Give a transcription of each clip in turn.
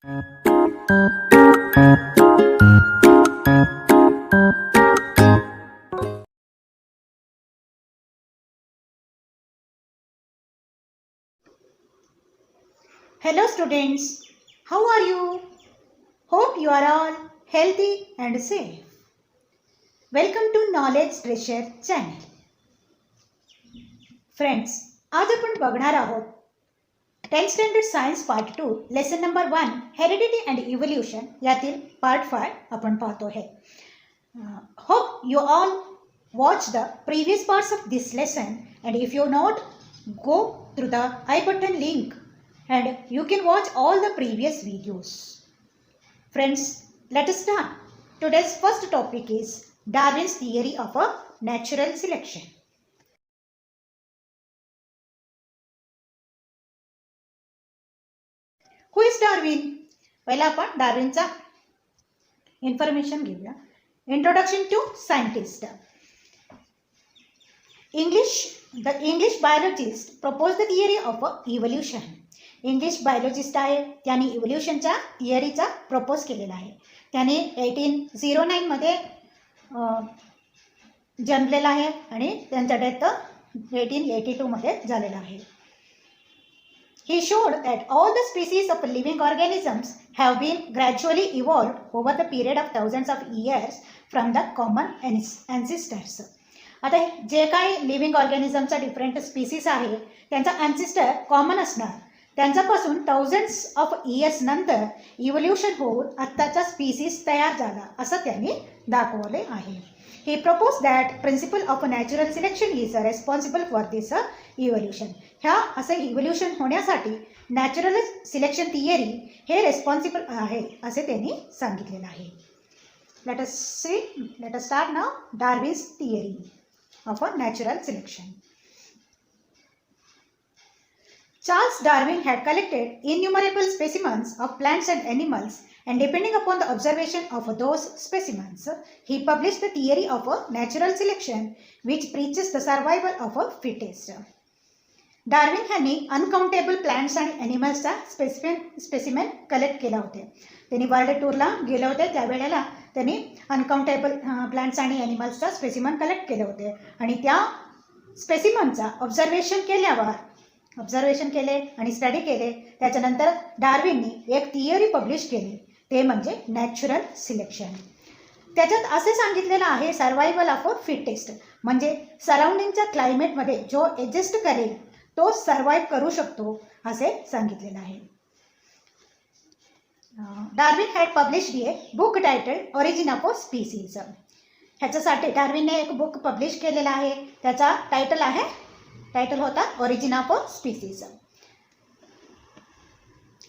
Hello students, how are you? Hope you are all healthy and safe. Welcome to Knowledge Treasure channel. Friends, आज आपण बघणार आहोत 10th standard science part 2 lesson number 1 heredity and evolution यातील part 5 आपण पाहतो आहे. Hope you all watch the previous parts of this lesson, and if you not, go through the I button link and you can watch all the previous videos. Friends, let us start. Today's first topic is Darwin's theory of a natural selection. Who is Darwin? पहिला आपण डार्विनचा information घेऊया. Introduction to scientist. The English biologist proposed the theory of evolution. English biologist आहे, त्यांनी इव्होल्युशनच्या थिअरीचा propose केलेला आहे. त्याने 1809 मध्ये जन्मलेला आहे आणि त्यांचा डेथ 1882 मध्ये झालेला आहे. He showed that all the species of living organisms have been gradually evolved over the period of thousands of years from the common ancestors. आता जे काही लिव्हिंग ऑर्गॅनिझमचा डिफरंट स्पीसीस आहे त्यांचा ॲन्सिस्टर कॉमन असणार, त्यांच्यापासून थाउजंड्स ऑफ इयर्स नंतर evolution होऊन आत्ताचा स्पीसीस तयार झाला असं त्यांनी दाखवले आहे. He proposed that principle of natural selection is responsible for this evolution. ह्या असं इव्होल्युशन होण्यासाठी नॅचरल सिलेक्शन थिअरी हे रेस्पॉन्सिबल आहे असे त्यांनी सांगितलेलं आहे. Let us start now Darwin's theory of a natural selection. Charles Darwin had collected innumerable specimens of plants and animals, and depending upon the observation of those specimens, he published the theory of a natural selection which preaches the survival of a fittest. Darwin ह्यांनी uncountable plants आणि ॲनिमल्सचा specimen collect केला होते. त्यांनी world टूरला गेले होते, त्यावेळेला त्यांनी अनकाउंटेबल प्लांट्स आणि ॲनिमल्सचा स्पेसिमन कलेक्ट केले होते आणि त्या स्पेसिमनचा ऑब्झर्वेशन केले आणि स्टडी केले. त्याच्यानंतर डार्विननी एक थिअरी पब्लिश केली, ते म्हणजे नॅचरल सिलेक्शन. त्याच्यात असे सांगितलेलं आहे सर्वायवल ऑफ अ फिटेस्ट, म्हणजे सराउंडिंगच्या क्लायमेटमध्ये जो ॲडजस्ट करेल तो सर्वाईव्ह करू शकतो असे सांगितलेलं आहे. Darwin had published a book टायटल्ड origin of a species. ह्याच्यासाठी डार्विनने एक बुक पब्लिश केलेला आहे, त्याचा टायटल होता origin of a species.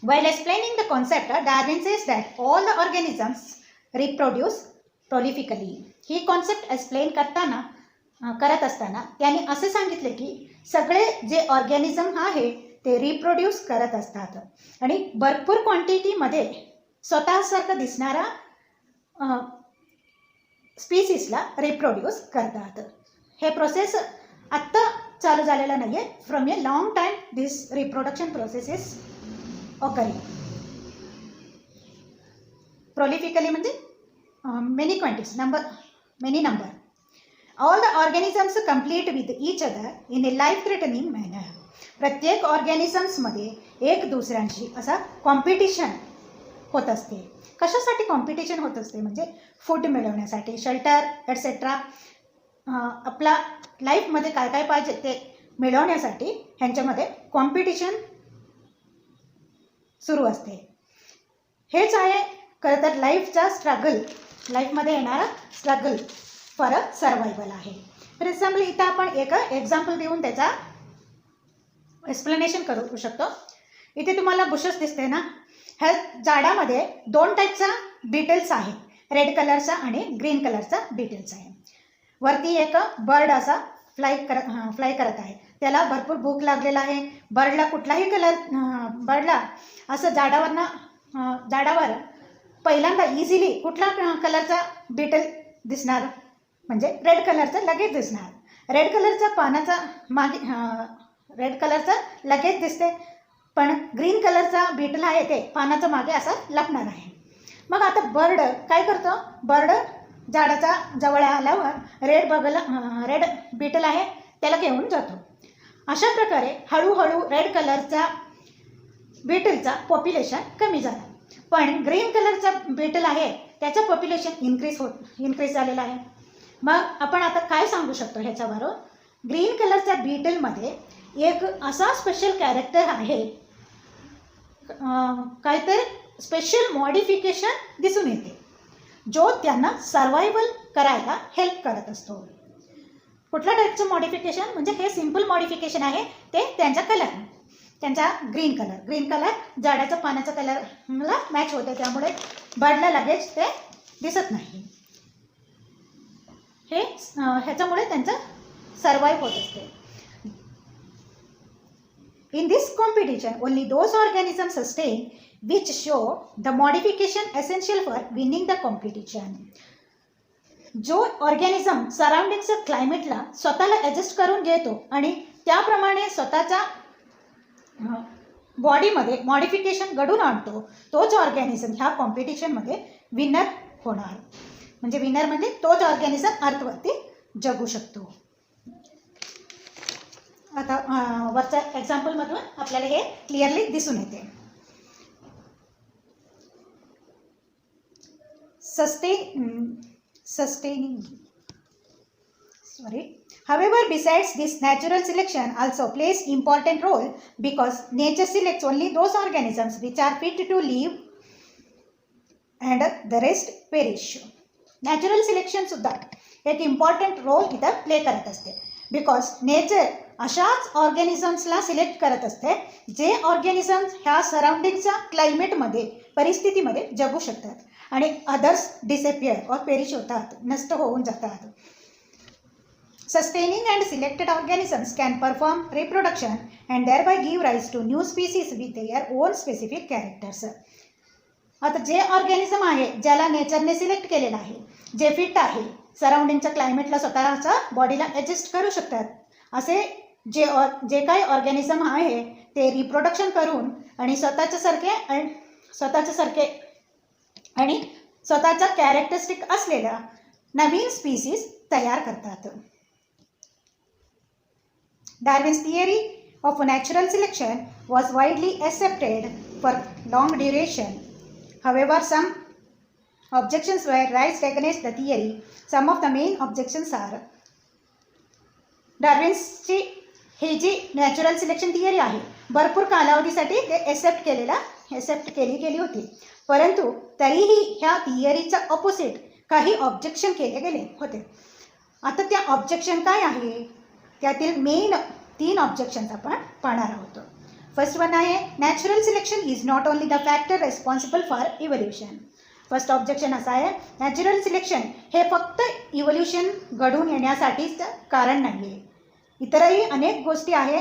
While explaining the concept, Darwin says that all the organisms reproduce prolifically. He concept explain करत असताना त्यांनी असे सांगितले की सगळे जे ऑर्गॅनिझम आहे ते रिप्रोड्यूस करत असतात आणि भरपूर क्वांटिटीमध्ये स्वतःसारखं दिसणारा स्पीसीसला रिप्रोड्यूस करतात. हे प्रोसेस आत्ता चालू झालेला नाही आहे. From A long time this reproduction process is occurring. Prolifically म्हणजे many quantities, many number. All the organisms compete with each other in a life-threatening manner. प्रत्येक ऑर्गॅनिझम्समध्ये एक दुसऱ्यांशी असा कॉम्पिटिशन होत असते. कशासाठी कॉम्पिटिशन होत असते म्हणजे फूड मिळवण्यासाठी, शेल्टर एटसेट्रा, आपला लाईफमध्ये काय काय पाहिजे ते मिळवण्यासाठी ह्यांच्यामध्ये कॉम्पिटिशन सुरू असते. हेच आहे खरं तर लाईफचा स्ट्रगल, लाईफमध्ये येणारा स्ट्रगल फॉर अ सर्वायवल आहे. फॉर एक्झाम्पल इथं आपण एक एक्झाम्पल देऊन त्याचा एक्सप्लेनेशन करू शकतो. इथे तुम्हाला बुशेस दिसते ना, ह्या झाडामध्ये 2 टाईपचा डिटेल्स आहे, रेड कलरचा आणि ग्रीन कलरचा डिटेल्स आहे. वरती एक बर्ड असा फ्लाय करत आहे, त्याला भरपूर भूक लागलेला आहे. बर्डला कुठलाही बर्डला असं झाडावर पहिल्यांदा इझिली कुठला कलरचा बिटल दिसणार म्हणजे रेड कलरचा लगेच दिसणार. रेड कलरचा पानाचा रेड कलरचा लगेच दिसते, पण ग्रीन कलरचा बीटल आहे ते पानाच्या मागे असा लपणार आहे. मग आता बर्ड काय करतो, बर्ड झाडाचा जवळ आल्यावर रेड बीटल आहे त्याला घेऊन जातो. अशा प्रकारे हळूहळू रेड कलरचा बीटलचा पॉप्युलेशन कमी झाला, पण ग्रीन कलरचा बीटल आहे त्याचं पॉप्युलेशन इन्क्रीज झालेलं आहे. मग आपण आता काय सांगू शकतो ह्याच्यावरून, ग्रीन कलरच्या बीटलमध्ये एक असा स्पेशल कॅरेक्टर आहे, काहीतरी स्पेशल मॉडिफिकेशन दिसून येते जो त्यांना सर्वायवल करायला हेल्प करत असतो. कुठल्या टाईपचं मॉडिफिकेशन, म्हणजे हे सिम्पल मॉडिफिकेशन आहे ते त्यांचा कलर, त्यांचा ग्रीन कलर झाडाच्या पानाचा कलरला मॅच होते, त्यामुळे बर्डला लगेच ते दिसत नाही. हे ह्याच्यामुळे त्यांचं सर्वाईव्ह होत असते. In this competition, only those organisms sustain which show the modification essential for winning the competition. जो ऑर्गॅनिझम सराउंडिंगच्या क्लायमेटला स्वतःला ॲडजस्ट करून घेतो आणि त्याप्रमाणे स्वतःच्या बॉडीमध्ये मॉडिफिकेशन घडून आणतो, तोच ऑर्गॅनिझम ह्या कॉम्पिटिशनमध्ये विनर होणार. म्हणजे विनर म्हणजे तोच ऑर्गॅनिझम अर्थवरती जगू शकतो. आता वरच्या एक्झाम्पलमधून आपल्याला हे क्लिअरली दिसून येते. However, besides this, natural selection also plays important role because nature selects only those organisms which are fit to live and the rest perish. Natural selection सुद्धा एक इम्पॉर्टंट रोल इथं प्ले करत असते, बिकॉज नेचर अशाच ऑर्गॅनिझम्सला select करत असते जे organisms ह्या सराउंडिंगच्या क्लायमेटमध्ये परिस्थितीमध्ये जगू शकतात आणि अदर्स डिसअपियर और पेरिश होतात, नष्ट होऊन जातात. Sustaining and selected organisms can perform reproduction and thereby give rise to new species with their own specific characters. आता जे ऑर्गॅनिझम आहे ज्याला नेचरने सिलेक्ट केलेलं आहे, जे फिट आहे, सराउंडिंगच्या क्लायमेटला स्वतःच्या बॉडीला ॲडजस्ट करू शकतात, असे जे काही ऑर्गॅनिझम आहे ते रिप्रोडक्शन करून आणि स्वतःच्यासारखे आणि स्वतःचा कॅरेक्टरिस्टिक असलेल्या नवीन स्पीसीज तयार करतात. Darwin's theory of natural selection was widely accepted for long duration. However, some objections were raised against the theory. Some of the main objections are डार्विन्सची ही जी नॅचरल सिलेक्शन थिअरी आहे भरपूर कालावधीसाठी ते एक्सेप्ट केली होती, परंतु तरीही ह्या थिअरीचा ऑपोजिट काही ऑब्जेक्शन केले गेले होते. आता त्या ऑब्जेक्शन काय आहे, त्यातील मेन 3 ऑब्जेक्शन्स आपण पाहणार आहोत. फर्स्ट वन आहे, natural selection is not only the factor responsible for evolution. First objection असं आहे, नॅचरल सिलेक्शन हे फक्त इव्होल्युशन घडून येण्यासाठीच कारण नाही आहे, इतरही अनेक गोष्टी आहे.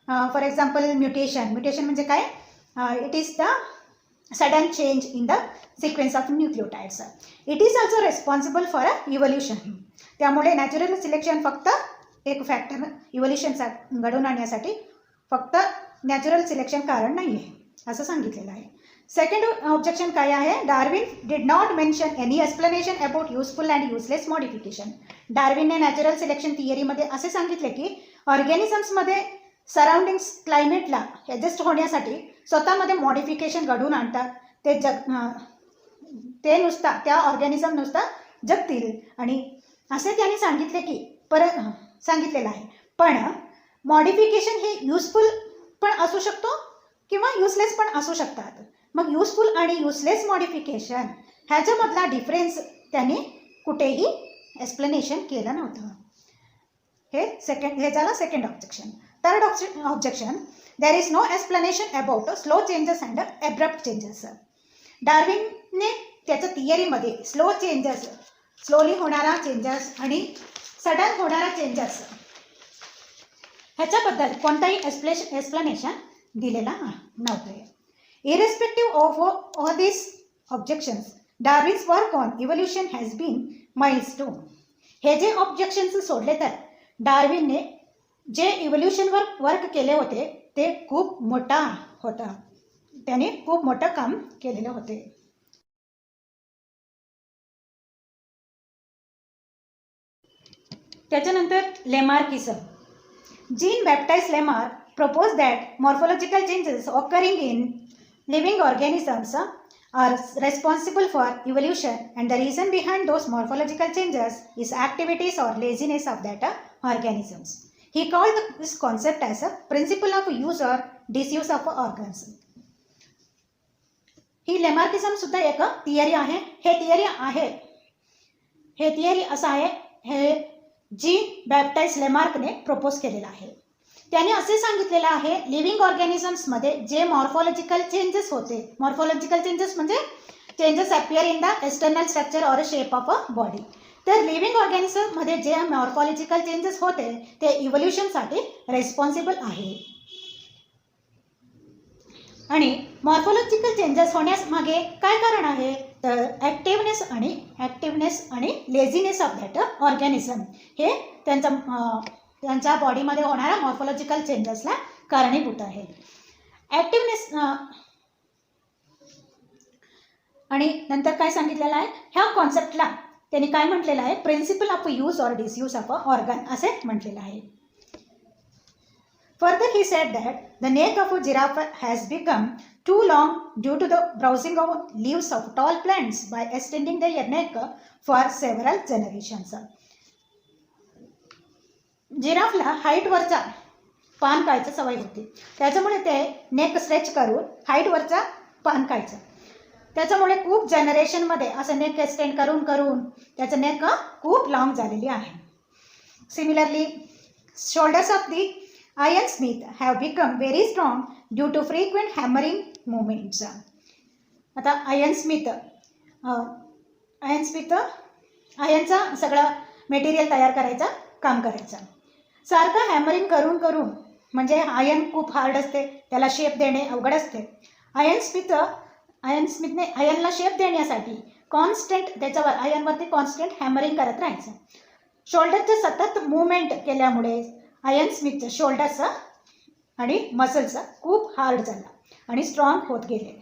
फॉर एक्झाम्पल म्युटेशन म्हणजे काय, it is the sudden change in the sequence of nucleotides. It is also responsible for evolution. त्यामुळे नॅचरल सिलेक्शन फक्त एक फॅक्टर इव्होल्युशनचा घडवून आणण्यासाठी फक्त नॅचरल सिलेक्शन कारण नाही आहे असं सांगितलेलं आहे. सेकंड ऑब्जेक्शन काय आहे, Darwin did not mention any explanation about useful and useless modification. डार्विनने नॅचरल सिलेक्शन थिअरीमध्ये असे सांगितले की ऑर्गॅनिझम्समध्ये सराउंडिंग्स क्लायमेटला ॲडजस्ट होण्यासाठी स्वतःमध्ये मॉडिफिकेशन घडवून आणतात, ते नुसता त्या ऑर्गॅनिझम नुसता जगतील आणि असे त्यांनी सांगितलेलं आहे. पण मॉडिफिकेशन हे युजफुल पण असू शकतो किंवा युजलेस पण असू शकतात. मग युजफुल आणि युजलेस मॉडिफिकेशन ह्याच्यामधला डिफरन्स त्यांनी कुठेही एक्सप्लेनेशन केलं नव्हतं. हे झालं second objection. Third objection, there is no explanation about slow changes and abrupt changes. डार्विनने त्याच्या थिअरीमध्ये स्लोली होणारा चेंजेस आणि सडन होणारा चेंजेस ह्याच्याबद्दल कोणताही एक्सप्लेनेशन दिलेला नव्हतं. Irrespective of all this objections, Darwin's work on evolution has been milestone. हे जे ऑब्जेक्शन्स सोडले तर डार्विनने जे इव्होल्युशनवर वर्क केले होते ते खूप मोठा होता. त्याने खूप मोठं काम केलेलं होते. त्याच्यानंतर Lamarckism. Jean Baptiste Lamarck proposed that morphological changes occurring in living organisms are responsible for evolution, and the reason behind those morphological changes is activities or laziness of that organisms. He called this concept as a principle of use or disuse of organs. ही लेमार्किझम सुद्धा एक theory आहे. हे theory असं आहे, हे gene बॅप्टाइज लेमार्कने propose केलेलं आहे. त्याने असे सांगितलेलं आहे, लिव्हिंग ऑर्गॅनिझम्समध्ये जे मॉर्फॉलॉजिकल चेंजेस होते, मॉर्फॉलॉजिकल चेंजेस म्हणजे changes appear in the external structure or shape of a body. तर लिव्हिंग ऑर्गॅनिझममध्ये जे मॉर्फॉलॉजिकल चेंजेस होते ते इव्होल्युशनसाठी रेस्पॉन्सिबल आहे. आणि मॉर्फॉलॉजिकल चेंजेस होण्यास मागे काय कारण आहे, तर ॲक्टिवनेस आणि लेझीनेस ऑफ दॅट ऑर्गॅनिझम हे त्यांच्या बॉडीमध्ये होणाऱ्या मॉर्फॉलॉजिकल चेंजेसला कारणीभूत आहे. ॲक्टिवनेस आणि नंतर काय सांगितलेलं आहे, ह्या कॉन्सेप्टला त्यांनी काय म्हटलेलं आहे, principle of use or disuse of a organ असे म्हटलेलं आहे. Further, he said that the neck of a giraffe has become too long due to the browsing of leaves of tall plants by extending their neck for several generations. जिराफला हाईटवरचा पान खायचं सवय होती, त्याच्यामुळे ते neck stretch करून हाईटवरचा पान खायचं. त्याच्यामुळे खूप जनरेशनमध्ये असं नेक एक्सटेंड करून करून त्याचं नेक खूप लॉंग झालेली आहे. Similarly shoulders of the iron smith have become very strong due to frequent hammering movements. आता आयर्न स्मिथ आयर्नचा सगळं मटेरियल तयार करायचा काम करायचा. सारखं हॅमरिंग करून करून, म्हणजे आयर्न खूप हार्ड असते, त्याला शेप देणे अवघड असते. आयर्न स्मिथने आयर्नला शेप देण्यासाठी कॉन्स्टंट त्याच्यावर आयर्नवरती कॉन्स्टंट हॅमरिंग करत राहायचं. शोल्डरचं सतत मूवमेंट केल्यामुळे आयर्न स्मिथचं शोल्डर्स आणि मसल्स खूप हार्ड झाला आणि स्ट्रॉंग होत गेले.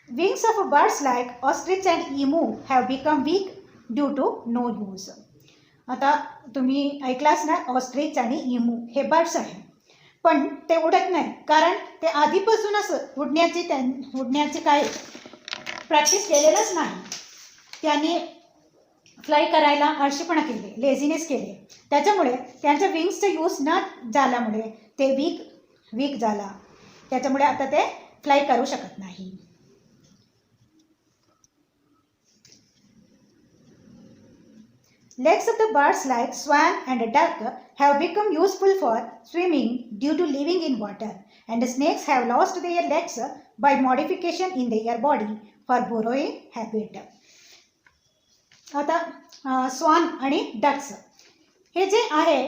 Wings of birds like ostrich and emu have become weak due to no use. आता तुम्ही ऐकलाच ना, ऑस्ट्रिच आणि इमू हे बर्ड्स आहे, पण ते उडत नाही, कारण ते आधीपासूनच उडण्याची काय प्रॅक्टिस केलेलंच नाही. त्यांनी फ्लाय करायला आळशीपणा केले, लेझीनेस केले, त्याच्यामुळे त्यांच्या विंग्सचं यूज न झाल्यामुळे ते वीक झाला. त्याच्यामुळे आता ते फ्लाय करू शकत नाही. Legs of the birds like swan and duck have become useful for swimming due to living in water, and the snakes have lost their legs by modification in their body for burrowing habit. आता Swan आणि ducks हे जे आहे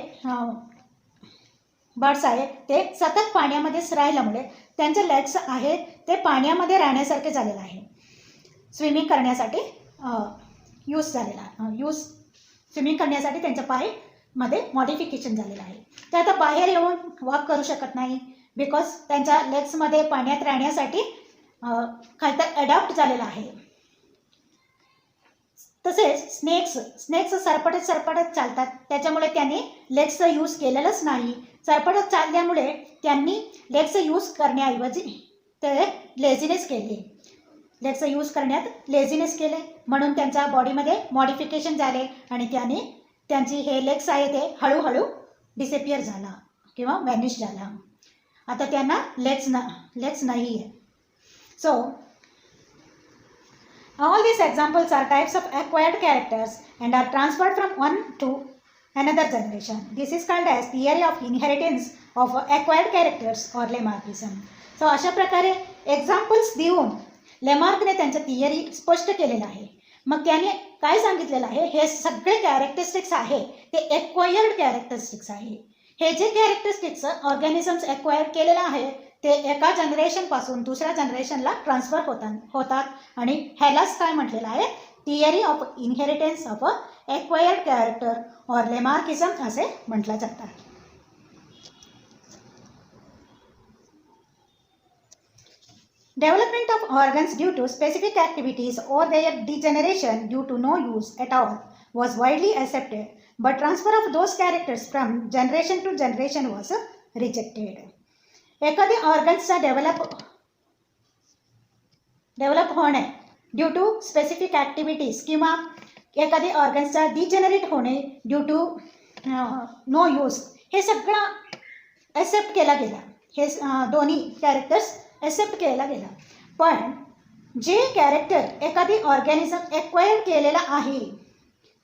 birds आहे, ते सतत पाण्यामध्येच राहिल्यामुळे त्यांचे लेग्स आहेत ते पाण्यामध्ये राहण्यासारखे झालेलं आहे. स्विमिंग करण्यासाठी स्विमिंग करण्यासाठी त्यांच्या पायमध्ये मॉडिफिकेशन झालेलं आहे. ते आता बाहेर येऊन वॉक करू शकत नाही, बिकॉज त्यांच्या लेग्समध्ये पाण्यात राहण्यासाठी काहीतरी अडॉप्ट झालेलं आहे. तसेच स्नेक्स सरपटत चालतात, त्याच्यामुळे त्यांनी लेग्सचा यूज केलेलंच नाही. सरपटत चालल्यामुळे त्यांनी लेग्सचा यूज करण्याऐवजी ते लेझीनेस केले, म्हणून त्यांच्या बॉडीमध्ये मॉडिफिकेशन झाले आणि त्यांची हे लेग्स आहे ते हळूहळू डिसअपियर झाला किंवा व्हॅनिश झाला. आता त्यांना लेग्स नाही आहे. So all these examples are types of acquired characters and are transferred from one to another generation. This is called as theory of inheritance of acquired characters or Lamarckism. So अशा प्रकारे examples देऊन लेमार्कने त्यांच्या theory स्पष्ट केलेलं आहे. मग त्याने काय सांगितलेलं आहे, हे सगळे कॅरेक्टरिस्टिक्स आहे ते एक्वायर्ड कॅरेक्टरिस्टिक्स आहे. हे जे कॅरेक्टरिस्टिक्स ऑर्गॅनिझम्स एक्वायर केलेलं आहे ते एका जनरेशनपासून दुसऱ्या जनरेशनला ट्रान्सफर होतात आणि ह्यालाच काय म्हटलेलं आहे, theory of inheritance of acquired character or Lamarckism असे म्हटलं जातात. Development of organs due to specific activities or their degeneration due to no use at all was widely accepted, but transfer of those characters from generation to generation was rejected. एखादी ऑर्गन्सचा develop होणे due to specific activities किंवा एखादी ऑर्गन्सचा degenerate होणे due to no use हे सगळं accept केला गेला. हे दोन्ही कॅरेक्टर्स ॲक्सेप्ट केला गेला. पण जे कॅरेक्टर एखादी ऑर्गॅनिझम एक्वायर केलेला आहे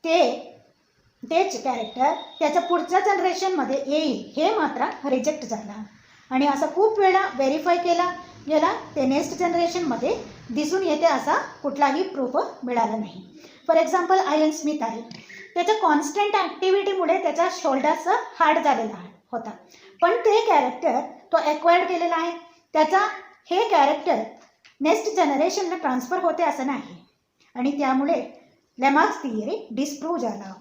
तेच कॅरेक्टर त्याच्या पुढच्या जनरेशनमध्ये येईल हे मात्र रिजेक्ट झाला. आणि असं खूप वेळा व्हेरीफाय केला गेला, ते नेक्स्ट जनरेशनमध्ये दिसून येते असा कुठलाही प्रूफ मिळाला नाही. फॉर एक्झाम्पल आयन स्मिथ आहे, त्याच्या कॉन्स्टंट ॲक्टिव्हिटीमुळे त्याच्या शोल्डरचा हार्ड झालेला होता, पण ते कॅरेक्टर तो एक्वायर्ड केलेला आहे. त्याचा हे कॅरेक्टर नेक्स्ट जनरेशनला ट्रान्सफर होते असं नाही. आणि त्यामुळे लेमार्क्स थिअरी डिस्प्रूव्ह झाला.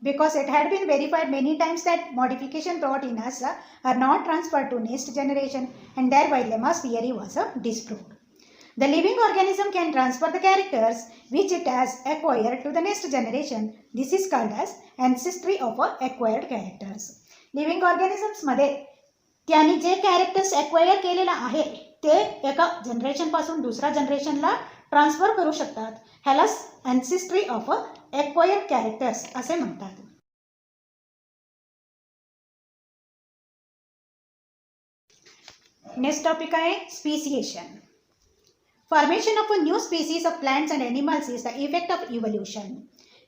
Because it had been verified many times that modification brought in us are not transferred to next generation, and thereby Lemma's theory was disproved. The living organism can transfer the characters which it has acquired to the next generation. This is called as ancestry of acquired characters. Living organisms मध्ये त्यांनी जे characters acquire केलेला आहे ते एका जनरेशनपासून दुसऱ्या जनरेशनला transfer करू शकतात. ह्यालाच अँसेस्ट्री ऑफ एक्वायर्ड कॅरेक्टर्स असे म्हणतात. नेक्स्ट टॉपिक आहे speciation. Formation of a new species of plants and animals is the effect of evolution.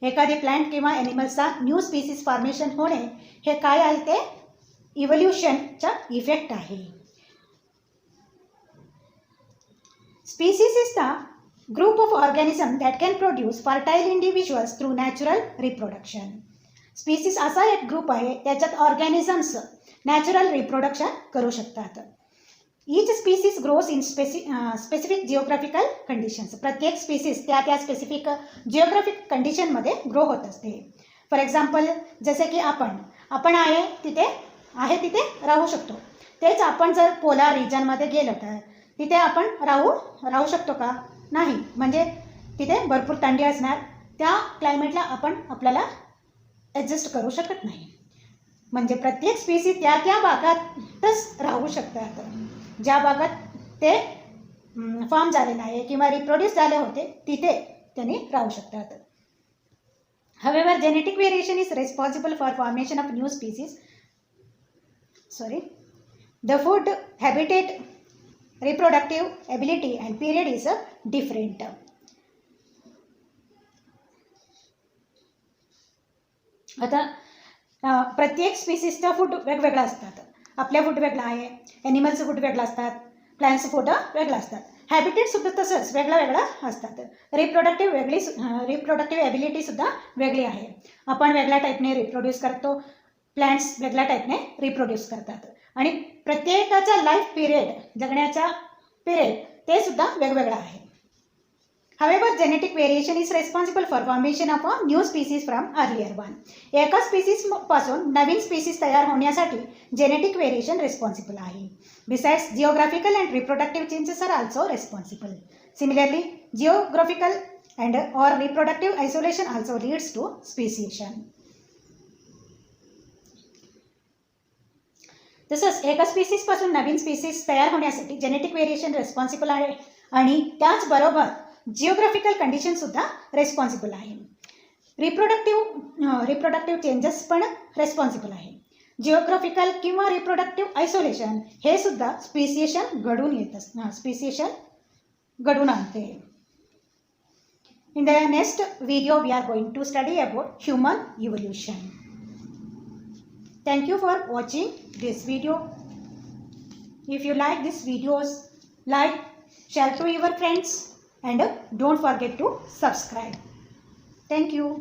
एखादी प्लांट किंवा ॲनिमल्सचा न्यू स्पीसीज फॉर्मेशन होणे हे काय आहे, ते इव्होल्युशनचा इफेक्ट आहे. Species is the group of organisms that can produce fertile individuals through natural reproduction. Species असा एक ग्रुप आहे त्याच्यात ऑर्गॅनिझम्स नॅचरल रिप्रोडक्शन करू शकतात. Each species grows in specific geographical conditions. प्रत्येक स्पीसीज त्या स्पेसिफिक जिओग्राफिक कंडिशनमध्ये ग्रो होत असते. फॉर एक्झाम्पल जसे की आपण आहे तिथे राहू शकतो. तेच आपण जर पोलार रिजनमध्ये गेलो तर तिथे आपण राहू शकतो का? नाही. म्हणजे तिथे भरपूर थंडी असणार, त्या क्लायमेटला आपल्याला ॲडजस्ट करू शकत नाही. म्हणजे प्रत्येक स्पीसीज त्या भागातच राहू शकतात ज्या भागात ते फॉर्म झालेलं आहे किंवा रिप्रोड्यूस झाले होते तिथे त्यांनी राहू शकतात. However, genetic variation is responsible for formation of new species. The food habitat, reproductive ability and period is different. आता प्रत्येक स्पीसीजचा फूड वेगवेगळा असतात. आपल्या फूड वेगळा आहे, ॲनिमलचं फूड वेगळं असतात, प्लांट्सचं फूड वेगळं असतात. हॅबिटेटसुद्धा तसंच वेगळा असतात. रिप्रोडक्टिव्ह ॲबिलिटीसुद्धा वेगळी आहे. आपण वेगळ्या टाईपने रिप्रोड्यूस करतो, प्लांट्स वेगळ्या टाईपने रिप्रोड्यूस करतात. आणि प्रत्येकाचा लाईफ पिरियड, जगण्याचा पिरियड ते सुद्धा वेगवेगळा आहे. However, genetic variation is responsible for formation of a new species from earlier one. एका स्पीसीज पासून नवीन स्पीसीज तयार होण्यासाठी जेनेटिक व्हेरिएशन रिस्पॉन्सिबल आहे. Besides, geographical and reproductive changes are also responsible. Similarly, geographical and or reproductive isolation also leads to speciation. तसंच एका species पासून नवीन species तयार होण्यासाठी जेनेटिक व्हेरिएशन रिस्पॉन्सिबल आहे आणि त्याचबरोबर जिओग्राफिकल कंडिशन सुद्धा रिस्पॉन्सिबल आहे. रिप्रोडक्टिव्ह चेंजेस पण रिस्पॉन्सिबल आहे. जिओग्राफिकल किंवा रिप्रोडक्टिव्ह आयसोलेशन हे सुद्धा स्पीसिएशन घडून आणते. In the next video we are going to study about human evolution. Thank you for watching this video. If you like this videos, like, share to your friends and don't forget to subscribe. Thank you.